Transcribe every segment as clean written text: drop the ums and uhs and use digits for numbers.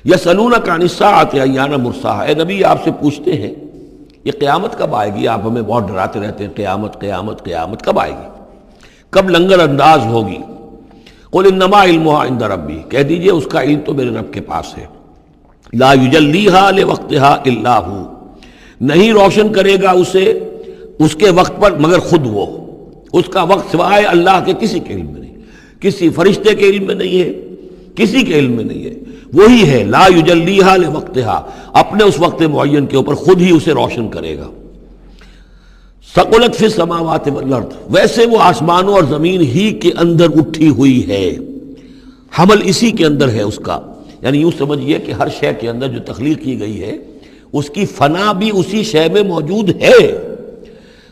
یسألونک عن الساعۃ ایان مرساہا، اے نبی آپ سے پوچھتے ہیں یہ قیامت کب آئے گی؟ آپ ہمیں بہت ڈراتے رہتے ہیں قیامت قیامت قیامت کب آئے گی، کب لنگر انداز ہوگی؟ قل انما علمها عند ربی، کہہ دیجئے اس کا علم تو میرے رب کے پاس ہے، لا یجلیھا لوقتھا الا ہو، نہیں روشن کرے گا اسے اس کے وقت پر مگر خود وہ، اس کا وقت سوائے اللہ کے کسی کے علم میں نہیں، کسی فرشتے کے علم میں نہیں ہے، کسی کے علم میں نہیں ہے، وہی ہے لا یجلیھا لوقتھا، اپنے اس وقت معین کے اوپر خود ہی اسے روشن کرے گا۔ ثقلت فی السماوات والارض، ویسے وہ آسمانوں اور زمین ہی کے اندر اٹھی ہوئی ہے، حمل اسی کے اندر ہے اس کا، یعنی یوں سمجھیے کہ ہر شے کے اندر جو تخلیق کی گئی ہے اس کی فنا بھی اسی شے میں موجود ہے،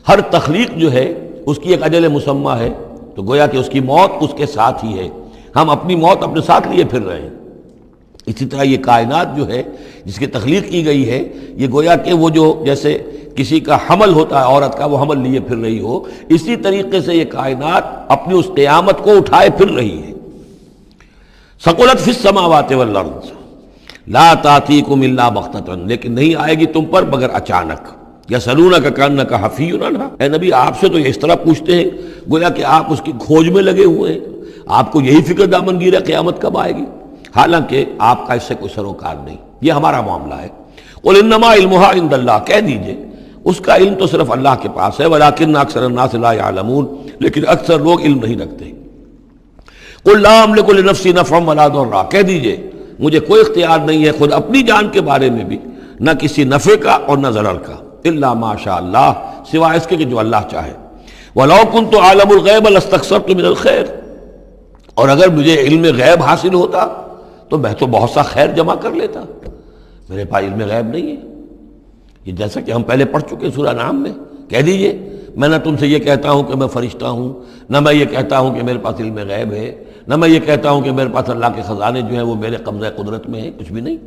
ہر تخلیق جو ہے اس کی ایک اجل مسمى ہے، تو گویا کہ اس کی موت اس کے ساتھ ہی ہے، ہم اپنی موت اپنے ساتھ لیے پھر رہے ہیں۔ اسی طرح یہ کائنات جو ہے جس کی تخلیق کی گئی ہے، یہ گویا کہ وہ جو جیسے کسی کا حمل ہوتا ہے عورت کا، وہ حمل لیے پھر رہی ہو، اسی طریقے سے یہ کائنات اپنی اس قیامت کو اٹھائے پھر رہی ہے۔ ثقلت فی السماوات والارض لا تأتیکم الا بغتۃ، لیکن نہیں آئے گی تم پر مگر اچانک۔ یسألونک کأنک حفی عنہا، اے نبی آپ سے تو یہ اس طرح پوچھتے ہیں گویا کہ آپ اس کی کھوج میں لگے ہوئے ہیں، آپ کو یہی فکر دامنگیر ہے قیامت کب آئے گی، حالانکہ آپ کا اس سے کوئی سروکار نہیں، یہ ہمارا معاملہ ہے۔ قل انما علمها عند اللہ، کہہ دیجئے اس کا علم تو صرف اللہ کے پاس ہے، ولکن اکثر الناس لا يعلمون، لیکن اکثر لوگ علم نہیں رکھتے۔ قل لا املک لنفسی نفعا ولا ضرا، کہہ دیجئے مجھے کوئی اختیار نہیں ہے خود اپنی جان کے بارے میں بھی، نہ کسی نفع کا اور نہ ضرر کا، الا ما شاء اللہ، سوائے اس کے کہ جو اللہ چاہے۔ ولو كنت اعلم الغیب لاستكثرت من الخیر، اور اگر مجھے علم غیب حاصل ہوتا تو میں تو بہت سا خیر جمع کر لیتا، میرے پاس علم غیب نہیں ہے، یہ جیسا کہ ہم پہلے پڑھ چکے سورہ نعم میں۔ کہہ دیجئے میں نہ تم سے یہ کہتا ہوں کہ میں فرشتہ ہوں، نہ میں یہ کہتا ہوں کہ میرے پاس علم غیب ہے، نہ میں یہ کہتا ہوں کہ میرے پاس اللہ کے خزانے جو ہیں وہ میرے قبضہ قدرت میں ہیں، کچھ بھی نہیں۔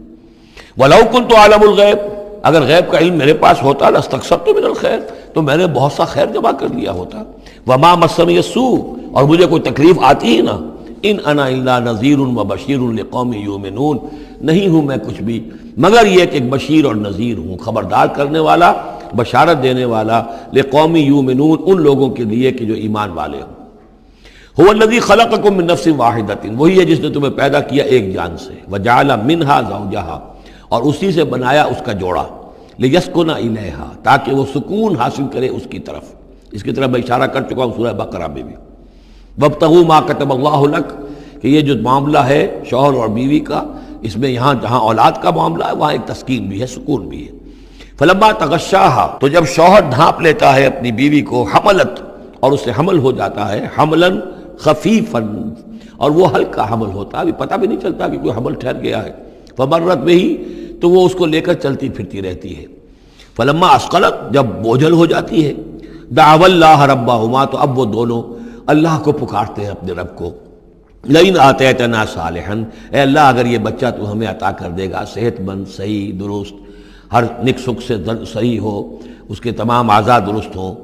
وَلَوْ كُنْتُ أَعْلَمُ الْغَيْبَ، اگر غیب کا علم میرے پاس ہوتا لَاسْتَكْثَرْتُ مِنَ الْخَيْرِ، تو میں نے بہت سا خیر جمع کر لیا ہوتا۔ وَمَا مَسَّنِيَ السُّوءُ، اور مجھے کوئی تکلیف آتی ہی نہ۔ ان انا الا نذیر وبشیر لقوم یؤمنون، نہیں ہوں میں کچھ بھی مگر یہ کہ ایک بشیر اور نذیر ہوں، خبردار کرنے والا، بشارت دینے والا، لقوم یؤمنون، ان لوگوں کے لیے کہ جو ایمان والے ہوں۔ هو الذی خلقکم من نفس واحدۃ، وہی ہے جس نے تمہیں پیدا کیا ایک جان سے، وجعل منها زوجها، اور اسی سے بنایا اس کا جوڑا، لیسکن الیہا، تاکہ وہ سکون حاصل کرے اس کی طرف۔ اس کی طرف میں اشارہ کر چکا ہوں سورہ بقرہ میں بھی۔ وابتغوا ما كتب اللہ لک، کہ یہ جو معاملہ ہے شوہر اور بیوی کا، اس میں یہاں جہاں اولاد کا معاملہ ہے وہاں ایک تسکین بھی ہے، سکون بھی ہے۔ فلما تغشاها، تو جب شوہر ڈھانپ لیتا ہے اپنی بیوی کو، حملت، اور اس سے حمل ہو جاتا ہے، حملا خفیفا، اور وہ ہلکا حمل ہوتا ہے، ابھی پتہ بھی نہیں چلتا کہ کوئی حمل ٹھہر گیا ہے، فمرت بہ، تو وہ اس کو لے کر چلتی پھرتی رہتی ہے۔ فلما اثقلت، جب بوجھل ہو جاتی ہے، دعوا اللہ ربہما، تو اب وہ دونوں اللہ کو پکارتے ہیں اپنے رب کو، لئن آتیتنا صالحا، اے اللہ اگر یہ بچہ تو ہمیں عطا کر دے گا صحت مند، صحیح، درست، ہر نک سکھ سے صحیح ہو، اس کے تمام اعضاء درست ہوں،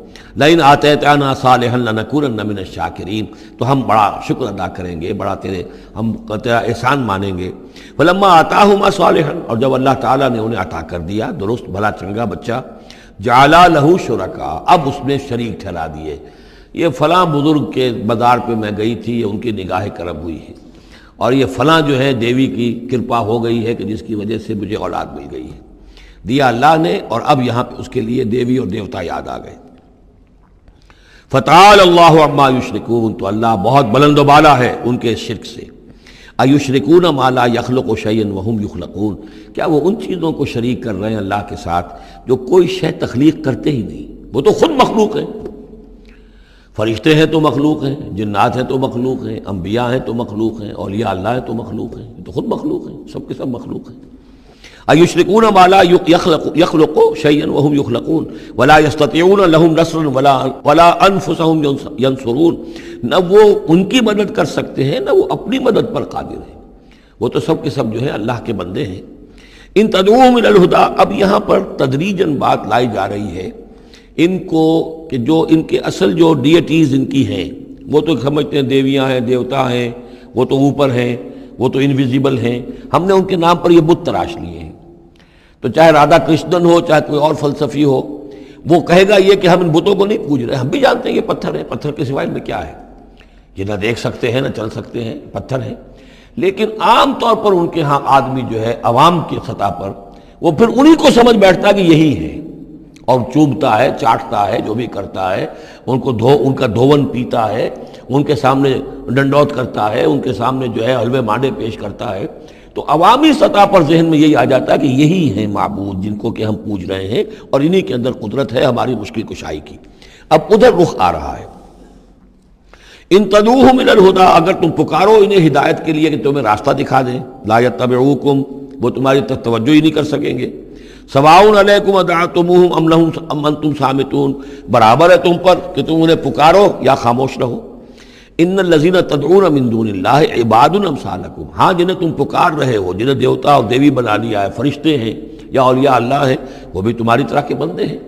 لئن آتیتنا صالحا لنکونن من الشاکرین، تو ہم بڑا شکر ادا کریں گے، بڑا ہم تیرا احسان مانیں گے۔ فلما آتاہما صالحا، اور جب اللہ تعالیٰ نے انہیں عطا کر دیا درست بھلا چنگا بچہ، جعلا لہ شرکاء، اب اس میں شریک ٹھہرا دیے، یہ فلاں بزرگ کے مزار پہ میں گئی تھی، یہ ان کی نگاہ کرم ہوئی ہے، اور یہ فلاں جو ہے دیوی کی کرپا ہو گئی ہے کہ جس کی وجہ سے مجھے اولاد مل گئی ہے، دیا اللہ نے، اور اب یہاں پہ اس کے لیے دیوی اور دیوتا یاد آ گئے۔ فتعال اللہ عما یشرکون، تو اللہ بہت بلند و بالا ہے ان کے شرک سے۔ ایشرکون ما لا یخلق شیئا وہم یخلقون، کیا وہ ان چیزوں کو شریک کر رہے ہیں اللہ کے ساتھ جو کوئی شے تخلیق کرتے ہی نہیں، وہ تو خود مخلوق ہیں، فرشتے ہیں تو مخلوق ہیں، جنات ہیں تو مخلوق ہیں، انبیاء ہیں تو مخلوق ہیں، اولیاء اللہ ہیں تو مخلوق ہیں، تو خود مخلوق ہیں، سب کے سب مخلوق ہیں۔ ایشرکون ما لا یخلق شیئا وهم یخلقون ولا یستطیعون لهم نصرا ولا انفسهم ینصرون، نہ وہ ان کی مدد کر سکتے ہیں نہ وہ اپنی مدد پر قادر ہیں، وہ تو سب کے سب جو ہے اللہ کے بندے ہیں۔ ان تدعوهم الی الہدی، اب یہاں پر تدریجاً بات لائی جا رہی ہے ان کو کہ جو ان کے اصل جو ڈیٹیز ان کی ہیں، وہ تو سمجھتے ہیں دیویاں ہیں، دیوتا ہیں، وہ تو اوپر ہیں، وہ تو انویزیبل ہیں، ہم نے ان کے نام پر یہ بت تراش لیے ہیں۔ تو چاہے رادھا کرشنن ہو، چاہے کوئی اور فلسفی ہو، وہ کہے گا یہ کہ ہم ان بتوں کو نہیں پوج رہے، ہم بھی جانتے ہیں یہ پتھر ہیں، پتھر کے سوائے میں کیا ہے، یہ نہ دیکھ سکتے ہیں نہ چل سکتے ہیں، پتھر ہیں۔ لیکن عام طور پر ان کے ہاں آدمی جو ہے عوام کی سطح پر وہ پھر انہی کو سمجھ بیٹھتا ہے کہ یہی ہے، اور چومتا ہے، چاٹتا ہے، جو بھی کرتا ہے، ان کا دھون پیتا ہے، ان کے سامنے ڈنڈوت کرتا ہے، ان کے سامنے جو ہے حلوے مانڈے پیش کرتا ہے۔ تو عوامی سطح پر ذہن میں یہی آ جاتا ہے کہ یہی ہیں معبود جن کو کہ ہم پوج رہے ہیں، اور انہی کے اندر قدرت ہے ہماری مشکل کشائی کی۔ اب ادھر رخ آ رہا ہے، ان تدعوہم الی الہدی، اگر تم پکارو انہیں ہدایت کے لیے کہ تمہیں راستہ دکھا دیں، لا یتبعوکم، وہ تمہاری طرف توجہ ہی نہیں کر سکیں گے۔ سواء علیکم ادعوتموہم ام انتم صامتون، برابر ہے تم پر کہ تم انہیں پکارو یا خاموش رہو۔ ان الذین تدعون من دون اللہ عباد امثالکم، ہاں جنہیں تم پکار رہے ہو، جنہیں دیوتا اور دیوی بنا لیا ہے، فرشتے ہیں یا اولیاء اللہ ہیں، وہ بھی تمہاری طرح کے بندے ہیں،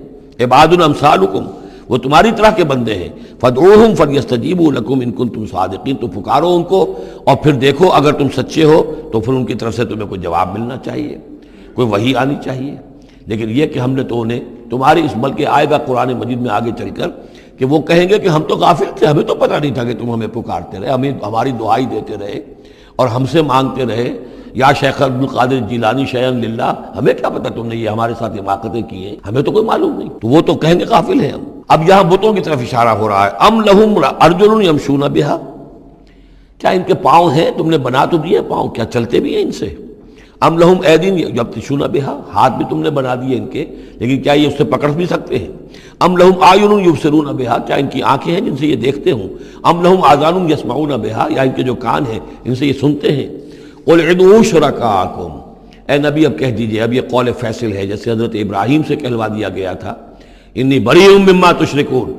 عباد امثالکم، وہ تمہاری طرح کے بندے ہیں۔ فادعوہم فلیستجیبوا لکم ان کنتم صادقین، تو پکارو ان کو اور پھر دیکھو اگر تم سچے ہو تو پھر ان کی طرف سے تمہیں کوئی جواب ملنا چاہیے، کوئی وحی آنی چاہیے۔ لیکن یہ کہ ہم نے تو انہیں تمہاری اس، بلکہ آئے گا قرآن مجید میں آگے چل کر کہ وہ کہیں گے کہ ہم تو غافل تھے، ہمیں تو پتہ نہیں تھا کہ تم ہمیں پکارتے رہے، ہمیں ہماری دعائی دیتے رہے اور ہم سے مانگتے رہے، یا شیخ عبد القادر جیلانی شیئا للہ، ہمیں کیا پتہ تم نے یہ ہمارے ساتھ حماقتیں کی ہیں، ہمیں تو کوئی معلوم نہیں۔ تو وہ تو کہیں گے غافل ہیں ہم۔ اب یہاں بتوں کی طرف اشارہ ہو رہا ہے، ام لہم ارجل یمشون بہا، کیا ان کے پاؤں ہیں، تم نے بنا تو دیے پاؤں، کیا چلتے بھی ہیں ان سے؟ ام لہم ایدین یبطشون بہا، ہاتھ بھی تم نے بنا دیے ان کے، لیکن کیا یہ اس سے پکڑ بھی سکتے ہیں؟ ام لہم اعین یبصرون بہا، کیا ان کی آنکھیں ہیں جن سے یہ دیکھتے ہوں؟ ام لہم آذان یسمعون بہا، یا ان کے جو کان ہیں ان سے یہ سنتے ہیں؟ قل ادعوا شرکاءکم، اے نبی اب کہہ دیجئے، اب یہ قول فیصل ہے، جیسے حضرت ابراہیم سے کہلوا دیا گیا تھا، انی بریء مما تشرکون،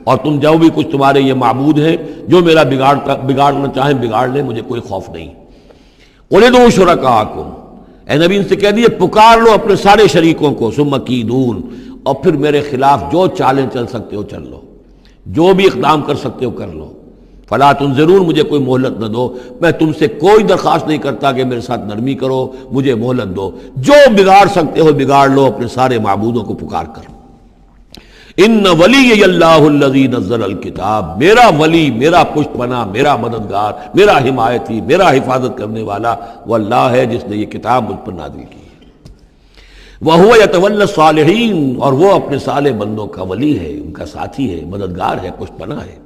اور تم جو بھی کچھ تمہارے یہ معبود ہیں جو میرا بگاڑنا چاہیں بگاڑ لیں، مجھے کوئی خوف نہیں۔ قل ادعوا شرکاءکم، اے نبی ان سے کہہ دیے پکار لو اپنے سارے شریکوں کو، ثم کیدون، اور پھر میرے خلاف جو چالیں چل سکتے ہو چل لو، جو بھی اقدام کر سکتے ہو کر لو۔ فلا تنظرون، مجھے کوئی مہلت نہ دو، میں تم سے کوئی درخواست نہیں کرتا کہ میرے ساتھ نرمی کرو، مجھے مہلت دو، جو بگاڑ سکتے ہو بگاڑ لو اپنے سارے معبودوں کو پکار کر۔ ان ولی اللہ الذی نزل الکتاب، میرا ولی، میرا پشت پناہ، میرا مددگار، میرا حمایتی، میرا حفاظت کرنے والا وہ اللہ ہے جس نے یہ کتاب مجھ پر نازل کی ہے۔ وَهُوَ يَتَوَلَّى الصَّالِحِينَ، اور وہ اپنے صالح بندوں کا ولی ہے، ان کا ساتھی ہے، مددگار ہے، پشت پناہ ہے۔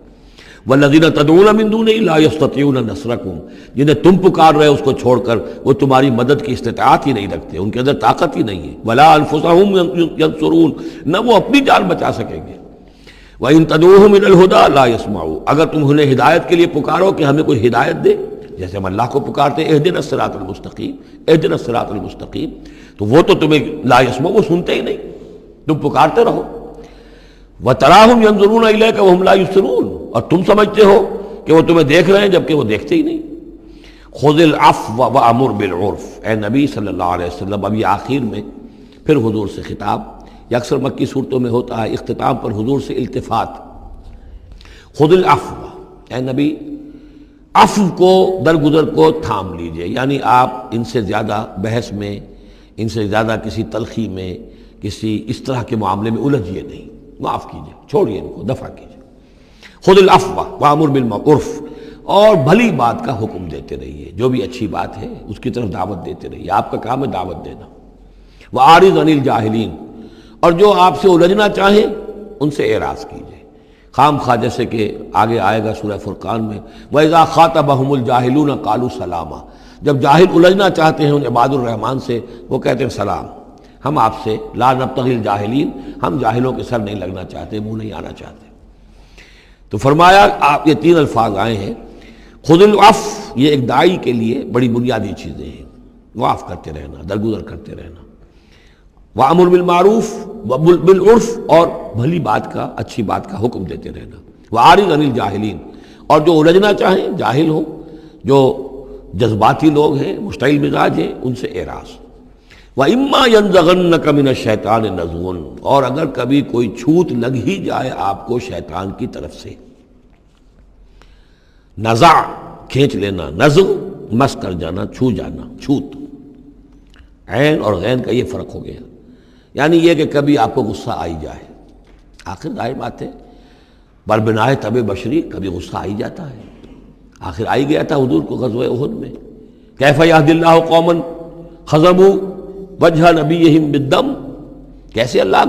وَالَّذِينَ تَدْعُونَ مِن دُونِهِ لَا يَسْتَطِيعُونَ نَصْرَكُمْ، جنہیں تم پکار رہے اس کو چھوڑ کر وہ تمہاری مدد کی استطاعت ہی نہیں رکھتے، ان کے اندر طاقت ہی نہیں ہے۔ وَلَا أَنفُسَهُمْ يَنصُرُونَ، نہ وہ اپنی جان بچا سکیں گے۔ وَإِن تَدْعُوهُمْ إِلَى الْهُدَىٰ لَا يَسْمَعُوا، اگر تم انہیں ہدایت کے لیے پکارو کہ ہمیں کوئی ہدایت دے، جیسے ہم اللہ کو پکارتے ہیں اہدنا الصراط المستقیم، اہدنا الصراط المستقیم، تو وہ تو تمہیں لا يسمعوا، وہ سنتے ہی نہیں، تم پکارتے رہو۔ وَتَرَاهُمْ يَنظُرُونَ إِلَيْكَ وَهُمْ لَا يُبْصِرُونَ، اور تم سمجھتے ہو کہ وہ تمہیں دیکھ رہے ہیں جبکہ وہ دیکھتے ہی نہیں۔ خُذِ الْعَفْوَ وَأْمُرْ بِالْعُرْفِ، اے نبی صلی اللہ علیہ وسلم، اب یہ آخر میں پھر حضور سے خطاب، یہ اکثر مکی صورتوں میں ہوتا ہے، اختتام پر حضور سے التفات۔ خُذِ الْعَفْوَ، اے نبی عفو کو، درگزر کو تھام لیجئے، یعنی آپ ان سے زیادہ بحث میں، ان سے زیادہ کسی تلخی میں، کسی اس طرح کے معاملے میں الجھیے نہیں، معاف کیجئے، چھوڑیے ان کو، دفع کیجئے۔ خُذِ الْعَفْوَ وَأْمُرْ بِالْمَعْرُوفِ، اور بھلی بات کا حکم دیتے رہیے، جو بھی اچھی بات ہے اس کی طرف دعوت دیتے رہیے، آپ کا کام ہے دعوت دینا۔ وَأَعْرِضْ عَنِ الْجَاهِلِينَ، اور جو آپ سے الجھنا چاہیں ان سے اعراض کیجئے، خام خواہ، جیسے کہ آگے آئے گا سورہ فرقان میں، وَإِذَا خَاطَبَهُمُ الْجَاهِلُونَ قَالُوا سَلَامًا، جب جاہل الجھنا چاہتے ہیں ان عباد الرحمن سے، وہ کہتے ہیں سلام، ہم آپ سے لا نبتغی الجاہلین، ہم جاہلوں کے سر نہیں لگنا چاہتے، منہ نہیں آنا چاہتے۔ تو فرمایا آپ یہ تین الفاظ آئے ہیں، خذ العفو، یہ ایک داعی کے لیے بڑی بنیادی چیزیں ہیں، معاف کرتے رہنا، درگزر کرتے رہنا۔ وَأْمُرْ بِالْمَعْرُوفِ وَبِالْعُرْفِ، اور بھلی بات کا، اچھی بات کا حکم دیتے رہنا۔ وَأَعْرِضْ عَنِ الْجَاهِلِينَ، اور جو الجھنا چاہیں، جاہل ہوں، جو جذباتی لوگ ہیں، مشتعل مزاج ہیں، ان سے اعراض۔ وَإِمَّا يَنزَغَنَّكَ مِنَ الشَّيْطَانِ نَزْغٌ، اور اگر کبھی کوئی چھوت لگ ہی جائے آپ کو شیطان کی طرف سے، نزع کھینچ لینا، نزغ مس کر جانا، چھو جانا، چھوت، عین اور غین کا یہ فرق ہو گیا، یعنی یہ کہ کبھی آپ کو غصہ آئی جائے، آخر ظاہر بات ہے بربنائے طبع بشری کبھی غصہ آئی جاتا ہے، آخر آئی گیا تھا حضور کو غزوہ احد میں، کیف یہدی اللہ قوما خضبوا وجہ نبیہم بالدم، کیسے اللہ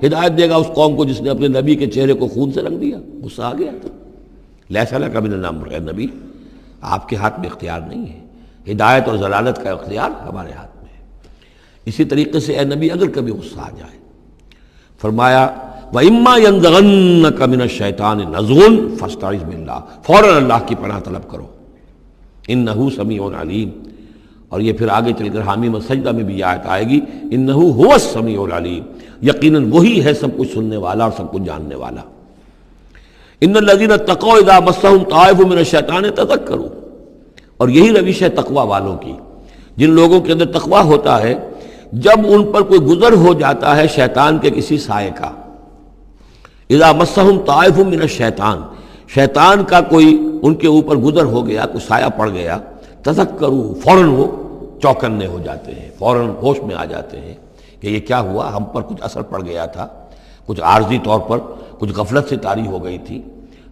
ہدایت دے گا اس قوم کو جس نے اپنے نبی کے چہرے کو خون سے رنگ دیا، غصہ آ گیا تھا۔ لیس لک من الامر، اے نبی آپ کے ہاتھ میں اختیار نہیں ہے، ہدایت اور ضلالت کا اختیار ہمارے ہاتھ میں ہے۔ اسی طریقے سے اے نبی اگر کبھی غصہ آ جائے، فرمایا وَإِمَّا يَنزَغَنَّكَ مِنَ الشَّيْطَانِ نَزْغٌ فَاسْتَعِذْ بِاللَّهِ، فوراً اللہ کی پناہ طلب کرو، إِنَّهُ سَمِيعٌ عَلِيمٌ۔ اور یہ پھر آگے چل کر حامیم السجدہ میں بھی یہ آیت آئے گی، إِنَّهُ هُوَ السَّمِيعُ الْعَلِيمُ، یقیناً وہی ہے سب کچھ سننے والا اور سب کچھ جاننے والا۔ إِنَّ الَّذِينَ اتَّقَوْا إِذَا مَسَّهُمْ طَائِفٌ مِّنَ الشَّيْطَانِ تَذَكَّرُوا، اور یہی روش ہے تقوی والوں کی، جن لوگوں کے اندر تقوی ہوتا ہے، جب ان پر کوئی گزر ہو جاتا ہے شیطان کے کسی سائے کا، اذا مسہم طائف من الشیطان، شیطان کا کوئی ان کے اوپر گزر ہو گیا، کوئی سایہ پڑ گیا، تذکروا، فوراً وہ چوکنے ہو جاتے ہیں، فوراً ہوش میں آ جاتے ہیں کہ یہ کیا ہوا، ہم پر کچھ اثر پڑ گیا تھا، کچھ عارضی طور پر کچھ غفلت سے طاری ہو گئی تھی،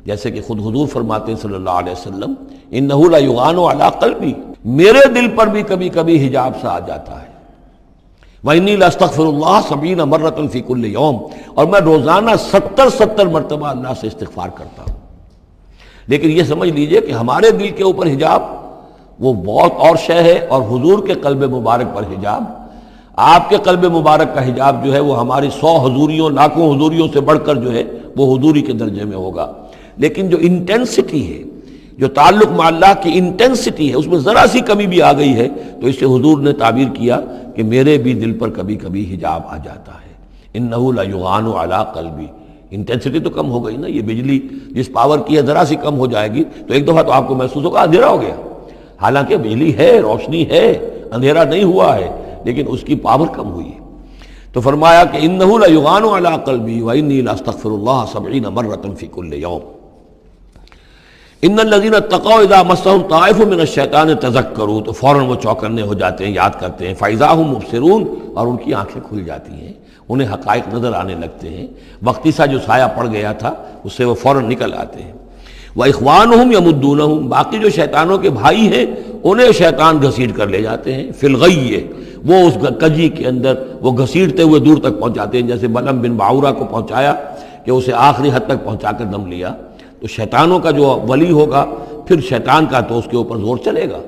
جیسے کہ خود حضور فرماتے ہیں صلی اللہ علیہ وسلم، انہ لا یغان علی قلبی، میرے دل پر بھی کبھی کبھی حجاب سا آ جاتا ہے، وَإِنِّي لَأَسْتَغْفِرُ اللَّهَ 70 مرۃ فی کل یوم، اور میں روزانہ 70 مرتبہ اللہ سے استغفار کرتا ہوں۔ لیکن یہ سمجھ لیجئے کہ ہمارے دل کے اوپر حجاب وہ بہت اور شے ہے، اور حضور کے قلب مبارک پر حجاب، آپ کے قلب مبارک کا حجاب جو ہے وہ ہماری 100 حضوریوں لاکھوں حضوریوں سے بڑھ کر جو ہے وہ حضوری کے درجے میں ہوگا، لیکن جو انٹینسٹی ہے، جو تعلق مع اللہ کی انٹینسٹی ہے، اس میں ذرا سی کمی بھی آ گئی ہے تو اس سے حضور نے تعبیر کیا کہ میرے بھی دل پر کبھی کبھی حجاب آ جاتا ہے، انہ لا یغان علی قلبی، انٹینسٹی تو کم ہو گئی نا، یہ بجلی جس پاور کی ہے ذرا سی کم ہو جائے گی تو ایک دفعہ تو آپ کو محسوس ہوگا اندھیرا ہو گیا، حالانکہ بجلی ہے، روشنی ہے، اندھیرا نہیں ہوا ہے، لیکن اس کی پاور کم ہوئی ہے۔ تو فرمایا کہ انہ لا یغان علی قلبی وانی لاستغفر اللہ 70 مرۃ فی کل یوم۔ ان الذین اتقوا اذا مسهم طائف من الشیطان تذکروا، تو فوراً وہ چوکنے ہو جاتے ہیں، یاد کرتے ہیں، فاذا هم مبصرون، اور ان کی آنکھیں کھل جاتی ہیں، انہیں حقائق نظر آنے لگتے ہیں، وقتی سا جو سایہ پڑ گیا تھا اس سے وہ فوراً نکل آتے ہیں۔ واخوانهم یمدونہم، باقی جو شیطانوں کے بھائی ہیں انہیں شیطان گھسیٹ کر لے جاتے ہیں، فی الغی، وہ اس کجی کے اندر وہ گھسیٹتے ہوئے دور تک پہنچاتے ہیں، جیسے بلعم بن باعورہ کو پہنچایا کہ اسے آخری حد تک پہنچا کر دم لیا۔ تو شیطانوں کا جو ولی ہوگا پھر شیطان کا تو اس کے اوپر زور چلے گا،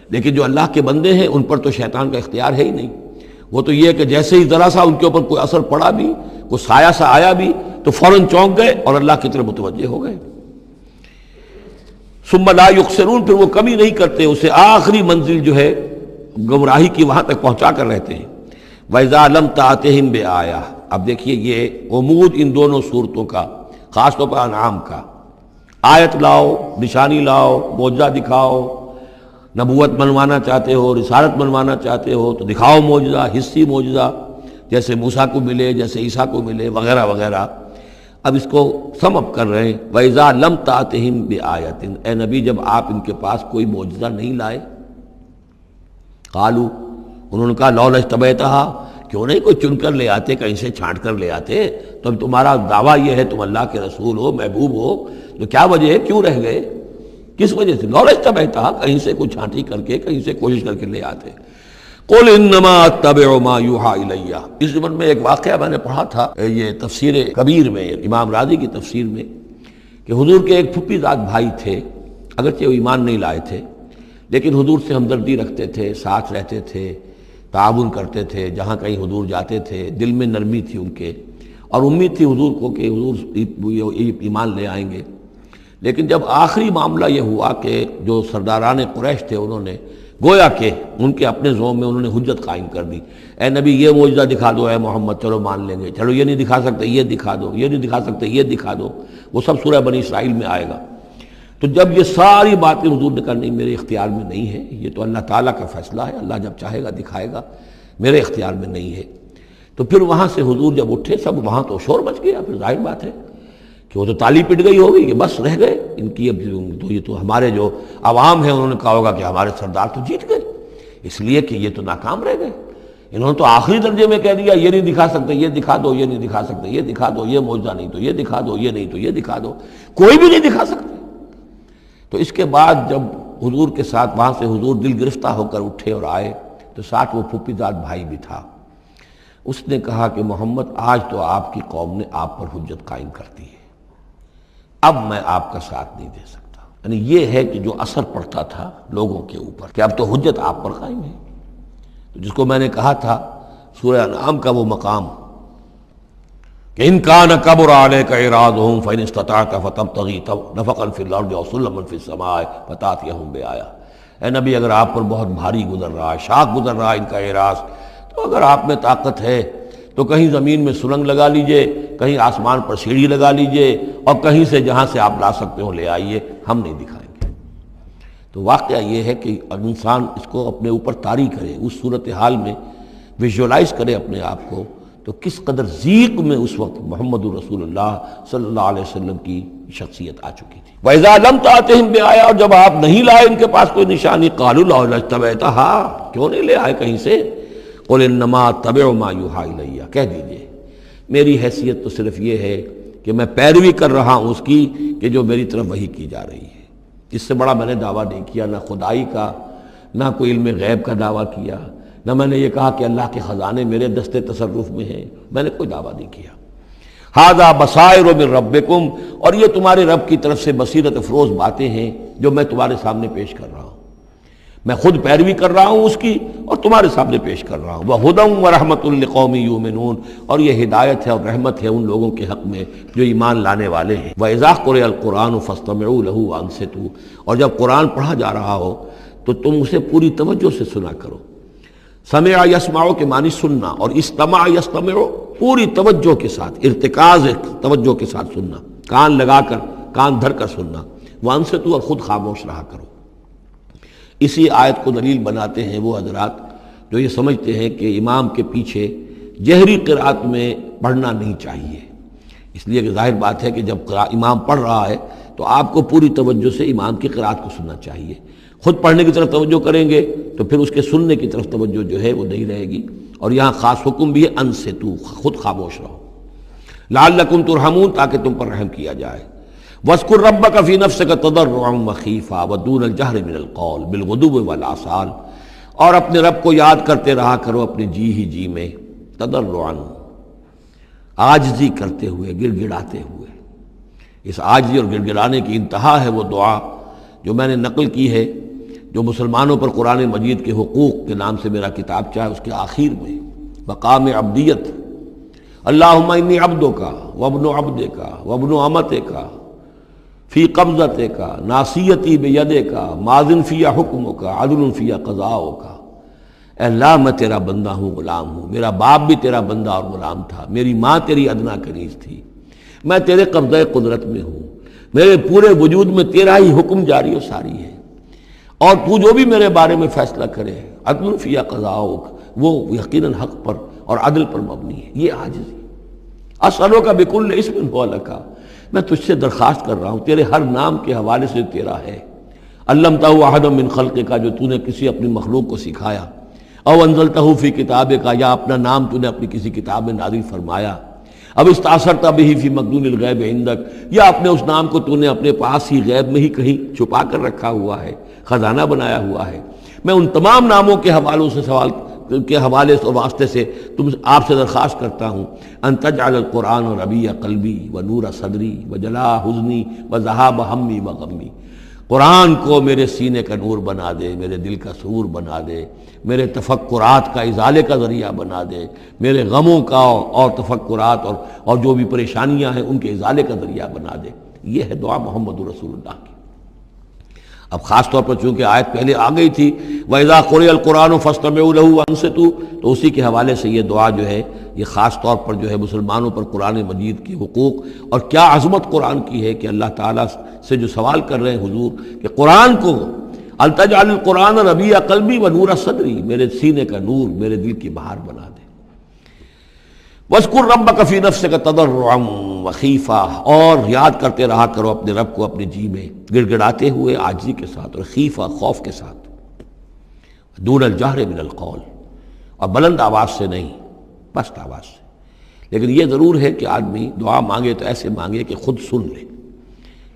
لیکن جو اللہ کے بندے ہیں ان پر تو شیطان کا اختیار ہے ہی نہیں، وہ تو یہ ہے کہ جیسے ہی ذرا سا ان کے اوپر کوئی اثر پڑا بھی، کوئی سایہ سا آیا بھی تو فوراً چونک گئے اور اللہ کی طرف متوجہ ہو گئے۔ ثم لا یقصرون، پھر وہ کمی نہیں کرتے، اسے آخری منزل جو ہے گمراہی کی وہاں تک پہنچا کر رہتے ہیں۔ وَإِذَا لَمْ تَأْتِهِمْ بِآیَةٍ، اب دیکھیے یہ عمود ان دونوں صورتوں کا، خاص طور پر انعام کا، آیت لاؤ، نشانی لاؤ، معجزہ دکھاؤ، نبوت منوانا چاہتے ہو، رسالت منوانا چاہتے ہو تو دکھاؤ معجزہ، حصی معجزہ، جیسے موسیٰ کو ملے، جیسے عیسیٰ کو ملے، وغیرہ وغیرہ۔ اب اس کو سم اپ کر رہے ہیں، وَإِذَا لَمْ تَأْتِهِمْ بِآیَةٍ، اے نبی جب آپ ان کے پاس کوئی معجزہ نہیں لائے، قالوا، انہوں نے کہا لولا اجتبیتہا، کیوں نہیں کوئی چن کر لے آتے، کہیں سے چھانٹ کر لے آتے، تو اب تمہارا دعویٰ یہ ہے تم اللہ کے رسول ہو، محبوب ہو، تو کیا وجہ ہے، کیوں رہ گئے، کس وجہ سے؟ لولا اجتبیتہا، کہیں سے کوئی چھانٹی کر کے، کہیں سے کوشش کر کے لے آتے۔ قل انما اتبع ما یوحی الی، اس زمن میں ایک واقعہ میں نے پڑھا تھا، یہ تفسیر کبیر میں، امام راضی کی تفسیر میں، کہ حضور کے ایک پھپھی زاد بھائی تھے، اگرچہ وہ ایمان نہیں لائے تھے لیکن حضور سے ہمدردی رکھتے تھے، ساتھ رہتے تھے، تعاون کرتے تھے، جہاں کہیں حضور جاتے تھے دل میں نرمی تھی ان کے، اور امید تھی حضور کو کہ حضور ایمان لے آئیں گے۔ لیکن جب آخری معاملہ یہ ہوا کہ جو سرداران قریش تھے انہوں نے گویا کہ ان کے اپنے زوم میں انہوں نے حجت قائم کر دی، اے نبی یہ معجزہ دکھا دو، اے محمد چلو مان لیں گے، چلو یہ نہیں دکھا سکتے یہ دکھا دو، یہ نہیں دکھا سکتے یہ دکھا دو، وہ سب سورہ بنی اسرائیل میں آئے گا۔ تو جب یہ ساری باتیں حضور نے کہا نہیں میرے اختیار میں نہیں ہے، یہ تو اللہ تعالیٰ کا فیصلہ ہے، اللہ جب چاہے گا دکھائے گا، میرے اختیار میں نہیں ہے، تو پھر وہاں سے حضور جب اٹھے سب وہاں تو شور مچ گیا، پھر ظاہر بات ہے کہ وہ تو تالی پٹ گئی ہوگی کہ بس رہ گئے ان کی، اب تو یہ تو ہمارے جو عوام ہیں انہوں نے کہا ہوگا کہ ہمارے سردار تو جیت گئے، اس لیے کہ یہ تو ناکام رہ گئے، انہوں نے تو آخری درجے میں کہہ دیا یہ نہیں دکھا سکتے، یہ دکھا دو، یہ نہیں دکھا سکتے، یہ دکھا دو، یہ معجزہ نہیں تو یہ دکھا دو، یہ نہیں تو یہ دکھا دو، کوئی بھی نہیں دکھا سکتے۔ تو اس کے بعد جب حضور کے ساتھ وہاں سے حضور دل گرفتہ ہو کر اٹھے اور آئے تو ساتھ وہ پھوپھی زاد بھائی بھی تھا، اس نے کہا کہ محمد آج تو آپ کی قوم نے آپ پر حجت قائم کر دی ہے، اب میں آپ کا ساتھ نہیں دے سکتا۔ یعنی یہ ہے کہ جو اثر پڑتا تھا لوگوں کے اوپر کہ اب تو حجت آپ پر قائم ہے، تو جس کو میں نے کہا تھا سورہ انعام کا وہ مقام کہ ان کان کبر علیک اعراضهم فان استطعت فتبتغي نفقا في الارض او سلما في السماء فتاتيهم بآية۔ اے نبی اگر آپ پر بہت بھاری گزر رہا ہے، شاق گزر رہا ہے ان کا اعراض، تو اگر آپ میں طاقت ہے تو کہیں زمین میں سرنگ لگا لیجئے، کہیں آسمان پر سیڑھی لگا لیجئے، اور کہیں سے جہاں سے آپ لا سکتے ہو لے آئیے، ہم نہیں دکھائیں گے۔ تو واقعہ یہ ہے کہ انسان اس کو اپنے اوپر طاری کرے، اس صورتحال میں ویژولائز کرے اپنے آپ کو، تو کس قدر ضیق میں اس وقت محمد رسول اللہ صلی اللہ علیہ وسلم کی شخصیت آ چکی تھی۔ وَإِذَا لَمْ تَأْتِهِمْ بِآيَةٍ، اور جب آپ نہیں لائے ان کے پاس کوئی نشانی، قَالُوا لَوْ لَاجْتَبَعْتَهَا، کیوں نہیں لے آئے کہیں سے؟ قُلْ إِنَّمَا أَتَّبِعُ مَا يُوحَىٰ إِلَيَّ، کہہ دیجئے میری حیثیت تو صرف یہ ہے کہ میں پیروی کر رہا ہوں اس کی کہ جو میری طرف وحی کی جا رہی ہے، اس سے بڑا میں نے دعویٰ نہیں کیا، نہ خدائی کا، نہ کوئی علم غیب کا دعویٰ کیا، نہ میں نے یہ کہا کہ اللہ کے خزانے میرے دستے تصرف میں ہیں، میں نے کوئی دعویٰ نہیں کیا۔ ھذا بصائر من ربکم، اور یہ تمہارے رب کی طرف سے بصیرت افروز باتیں ہیں جو میں تمہارے سامنے پیش کر رہا ہوں، میں خود پیروی کر رہا ہوں اس کی اور تمہارے سامنے پیش کر رہا ہوں۔ وَھدًى وَرَحْمَةٌ لِّقَوْمٍ يُؤْمِنُونَ، اور یہ ہدایت ہے اور رحمت ہے ان لوگوں کے حق میں جو ایمان لانے والے ہیں۔ وَإِذَا قُرِئَ الْقُرْآنُ فَاسْتَمِعُوا لَهُ وَأَنصِتُوا، اور جب قرآن پڑھا جا رہا ہو تو تم اسے پوری توجہ سے سنا کرو۔ سمع یسمع کے معنی سننا، اور استمع یستمع پوری توجہ کے ساتھ، ارتکاز توجہ کے ساتھ سننا، کان لگا کر، کان دھر کر سننا۔ وانصتوا، اور خود خاموش رہا کرو۔ اسی آیت کو دلیل بناتے ہیں وہ حضرات جو یہ سمجھتے ہیں کہ امام کے پیچھے جہری قرأت میں پڑھنا نہیں چاہیے، اس لیے کہ ظاہر بات ہے کہ جب امام پڑھ رہا ہے تو آپ کو پوری توجہ سے امام کی قرأت کو سننا چاہیے، خود پڑھنے کی طرف توجہ کریں گے تو پھر اس کے سننے کی طرف توجہ جو ہے وہ نہیں رہے گی۔ اور یہاں خاص حکم بھی ہے انصتوا، خود خاموش رہو، لعلکم ترحمون، تاکہ تم پر رحم کیا جائے۔ وَاذْكُرْ رَبَّكَ فِي نَفْسِكَ تَضَرُّعًا وَخِيفًا وَدُونَ الْجَهْرِ مِنَ الْقَوْلِ بِالْغُدُوِّ وَالْآصَالِ، اور اپنے رب کو یاد کرتے رہا کرو اپنے جی ہی جی میں، تضرعاً، عاجزی کرتے ہوئے، گڑ گڑاتے ہوئے۔ اس عاجزی اور گڑ گڑانے کی انتہا ہے وہ دعا جو میں نے نقل کی ہے، جو مسلمانوں پر قرآن مجید کے حقوق کے نام سے میرا کتاب چاہے اس کے آخر میں مقام عبدیت، اللہم انی عبدک وابن عبدک وابن امتک فی قبضتک ناصیتی بیدک ماضٍ فی حکمک عدل فی قضاؤک۔ اے اللہ میں تیرا بندہ ہوں، غلام ہوں، میرا باپ بھی تیرا بندہ اور غلام تھا، میری ماں تیری ادنا کنیز تھی، میں تیرے قبضہ قدرت میں ہوں، میرے پورے وجود میں تیرا ہی حکم جاری و ساری ہے، اور تو جو بھی میرے بارے میں فیصلہ کرے عدل فی قضاؤک، وہ یقیناً حق پر اور عدل پر مبنی ہے۔ یہ عاجزی۔ اسألوک بکل اسم ہو لک، میں تجھ سے درخواست کر رہا ہوں تیرے ہر نام کے حوالے سے تیرا ہے، علمتہ احدا من خلقک، جو تو نے کسی اپنی مخلوق کو سکھایا، او انزلتہ فی کتابک، یا اپنا نام تو نے اپنی کسی کتاب میں نازل فرمایا، اب استاثرت بہ فی مکنون الغیب عندک، یا اپنے اس نام کو تو نے اپنے پاس ہی غیب میں ہی کہیں چھپا کر رکھا ہوا ہے، خزانہ بنایا ہوا ہے۔ میں ان تمام ناموں کے حوالوں سے سوال کے حوالے اور واسطے سے آپ سے درخواست کرتا ہوں ان تجعل القرآن ربیع قلبی و نور صدری و جلاء حزنی و ذہاب ہمی و غمی، قرآن کو میرے سینے کا نور بنا دے، میرے دل کا سرور بنا دے، میرے تفکرات کا ازالے کا ذریعہ بنا دے، میرے غموں کا اور تفکرات اور جو بھی پریشانیاں ہیں ان کے ازالے کا ذریعہ بنا دے۔ یہ ہے دعا محمد رسول اللہ کی۔ اب خاص طور پر چونکہ آیت پہلے آ گئی تھی وَإِذَا قُرِئَ الْقُرْآنُ فَاسْتَمِعُوا لَهُ وَأَنصِتُوا، تو اسی کے حوالے سے یہ دعا جو ہے یہ خاص طور پر جو ہے مسلمانوں پر قرآن مجید کے حقوق اور کیا عظمت قرآن کی ہے کہ اللہ تعالیٰ سے جو سوال کر رہے ہیں حضور کہ قرآن کو التجعل القرآن ربیع قلبی و نور صدری، میرے سینے کا نور، میرے دل کی بہار بنا دے۔ وَاذْكُرْ رَبَّكَ فِي نَفْسِكَ تَضَرُّعًا وَخِیفَةً، اور یاد کرتے رہا کرو اپنے رب کو اپنے جی میں گڑ گڑاتے ہوئے، عاجزی کے ساتھ، اور خیفہ خوف کے ساتھ، دون الجہر من القول، اور بلند آواز سے نہیں، پست آواز سے۔ لیکن یہ ضرور ہے کہ آدمی دعا مانگے تو ایسے مانگے کہ خود سن لے۔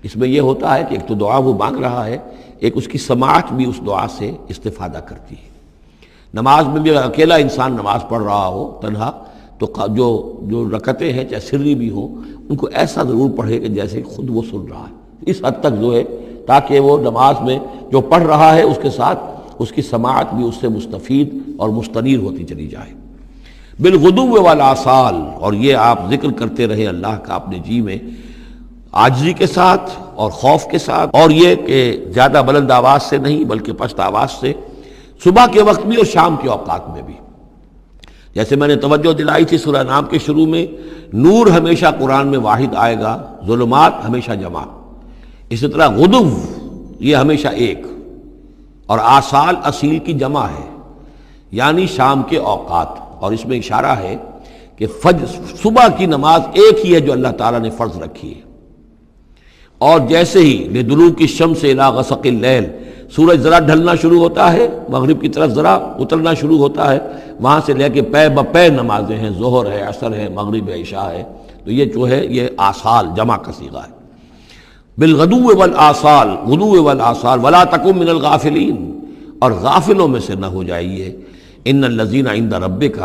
اس میں یہ ہوتا ہے کہ ایک تو دعا وہ مانگ رہا ہے، ایک اس کی سماعت بھی اس دعا سے استفادہ کرتی ہے۔ نماز میں بھی اگر اکیلا انسان نماز پڑھ رہا ہو تنہا، تو جو رکعتیں ہیں چاہے سری بھی ہوں، ان کو ایسا ضرور پڑھے کہ جیسے خود وہ سن رہا ہے، اس حد تک جو ہے تاکہ وہ نماز میں جو پڑھ رہا ہے اس کے ساتھ اس کی سماعت بھی اس سے مستفید اور مستنیر ہوتی چلی جائے۔ بالغدو والآصال، اور یہ آپ ذکر کرتے رہے اللہ کا اپنے جی میں عاجزی کے ساتھ اور خوف کے ساتھ، اور یہ کہ زیادہ بلند آواز سے نہیں بلکہ پست آواز سے، صبح کے وقت بھی اور شام کے اوقات میں بھی۔ جیسے میں نے توجہ دلائی تھی سورہ نام کے شروع میں، نور ہمیشہ قرآن میں واحد آئے گا، ظلمات ہمیشہ جمع، اسی طرح غدو یہ ہمیشہ ایک، اور آصال اصیل کی جمع ہے، یعنی شام کے اوقات۔ اور اس میں اشارہ ہے کہ صبح کی نماز ایک ہی ہے جو اللہ تعالیٰ نے فرض رکھی ہے، اور جیسے ہی لدلوک الشمس الی غسق اللیل، سورج ذرا ڈھلنا شروع ہوتا ہے، مغرب کی طرف ذرا اترنا شروع ہوتا ہے، وہاں سے لے کے پے بپے نمازیں ہیں، ظہر ہے، عصر ہے، مغرب ہے، عشاء ہے، تو یہ جو ہے یہ آصال جمع کا صیغہ ہے۔ بالغدو والآصال، غدو والآصال، ولا تکن من الغافلین، اور غافلوں میں سے نہ ہو جائیے۔ ان الذین عند ربک،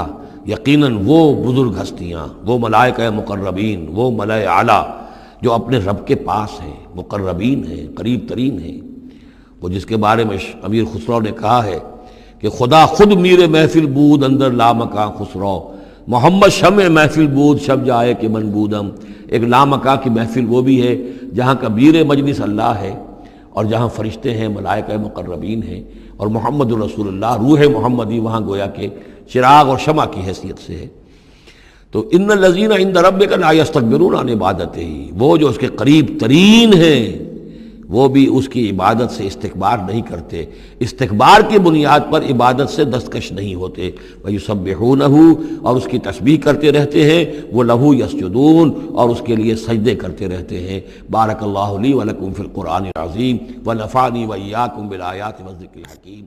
یقیناً وہ بزرگ ہستیاں، وہ ملائکہ مقربین، وہ ملائے اعلیٰ جو اپنے رب کے پاس ہیں، مقربین ہیں، قریب ترین ہیں، وہ جس کے بارے میں امیر خسرو نے کہا ہے کہ خدا خود میر محفل بود اندر لامکاں خسرو، محمد شمع محفل بود شب جائے کہ من بودم۔ ایک لامکاں کی محفل وہ بھی ہے جہاں کا میر مجلس اللہ ہے، اور جہاں فرشتے ہیں، ملائکہ مقربین ہیں، اور محمد رسول اللہ روح محمدی وہاں گویا کہ چراغ اور شمع کی حیثیت سے ہے۔ تو ان الذین عند ربک لا یستکبرون عن عبادتہ، وہ جو اس کے قریب ترین ہیں وہ بھی اس کی عبادت سے استکبار نہیں کرتے، استکبار کی بنیاد پر عبادت سے دستکش نہیں ہوتے۔ وَيُسَبِّحُونَهُ، اور اس کی تسبیح کرتے رہتے ہیں، وہ لہو یسجدون، اور اس کے لیے سجدے کرتے رہتے ہیں۔ بارک اللہ لی ولکم فی القرآن العظیم ونفعنی وإیاکم بالآیات والذکر الحکیم۔